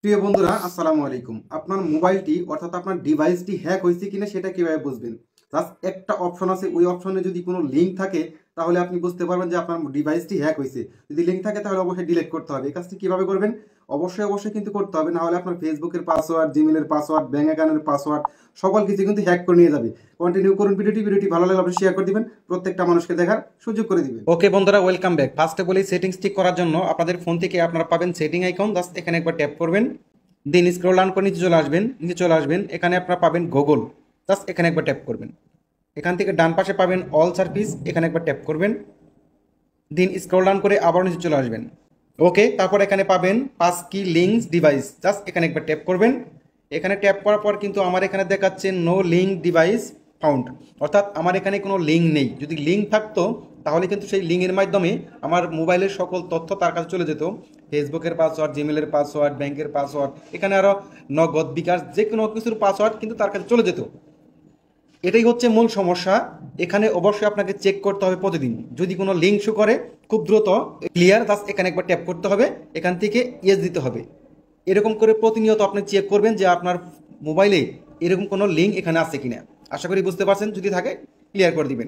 প্রিয় বন্ধুরা, আসসালামু আলাইকুম। আপনার মোবাইলটি অর্থাৎ আপনার ডিভাইসটি হ্যাক হয়েছে কিনা সেটা কিভাবে বুঝবেন? জাস্ট একটা অপশন আছে, ওই অপশনে যদি কোনো লিঙ্ক থাকে তাহলে আপনি বুঝতে পারবেন যে আপনার ডিভাইসটি হ্যাক হয়েছে। যদি লিঙ্ক থাকে তাহলে অবশ্যই ডিলিট করতে হবে। এই কাজটি কিভাবে করবেন? অবশ্যই কিন্তু করতে হবে, না হলে আপনার ফেসবুকের পাসওয়ার্ড, জিমেলের পাসওয়ার্ড, ব্যাঙ্ক অ্যাকাউন্টের পাসওয়ার্ড সকল কিছু কিন্তু হ্যাক করে নিয়ে যাবে। কন্টিনিউ করুন ভিডিওটি ভালো লাগলে অবশ্যই শেয়ার করে দিবেন, প্রত্যেকটা মানুষকে দেখার সুযোগ করে দিবেন। ওকে বন্ধুরা, ওয়েলকাম ব্যাক। ফার্স্টে বলি, সেটিংস ঠিক করার জন্য আপনাদের ফোন থেকে আপনারা পাবেন সেটিং আইকন, জাস্ট এখানে একবার ট্যাপ করবেন। দেন স্ক্রল ডাউন করে নিচে চলে আসবেন, এখানে আপনারা পাবেন গুগল, জাস্ট এখানে একবার ট্যাপ করবেন। এখান থেকে ডান পাশে পাবেন অল সার্ভিস, এখানে একবার ট্যাপ করবেন। দেন স্ক্রল ডাউন করে আবার নিচে চলে আসবেন। ওকে, তারপর এখানে পাবেন পাস কি লিঙ্কস ডিভাইস, জাস্ট এখানে একবার ট্যাপ করবেন। এখানে ট্যাপ করার পর কিন্তু আমার এখানে দেখাচ্ছে নো লিঙ্ক ডিভাইস ফাউন্ড, অর্থাৎ আমার এখানে কোনো লিঙ্ক নেই। যদি লিঙ্ক থাকতো তাহলে কিন্তু সেই লিঙ্কের মাধ্যমে আমার মোবাইলের সকল তথ্য তার কাছে চলে যেত। ফেসবুকের পাসওয়ার্ড, জিমেলের পাসওয়ার্ড, ব্যাংকের পাসওয়ার্ড, এখানে আরও নগদ, বিকাশ, যে কোনো কিছুর পাসওয়ার্ড কিন্তু তার কাছে চলে যেত। এটাই হচ্ছে মূল সমস্যা। এখানে অবশ্যই আপনাকে চেক করতে হবে প্রতিদিন। যদি কোনো লিঙ্ক শো করে, খুব দ্রুত ক্লিয়ার, জাস্ট এখানে একবার ট্যাপ করতে হবে, এখান থেকে ইয়েস দিতে হবে। এরকম করে প্রতিনিয়ত আপনি চেক করবেন যে আপনার মোবাইলে এরকম কোনো লিঙ্ক এখানে আছে কিনা। আশা করি বুঝতে পারছেন, যদি থাকে ক্লিয়ার করে দিবেন।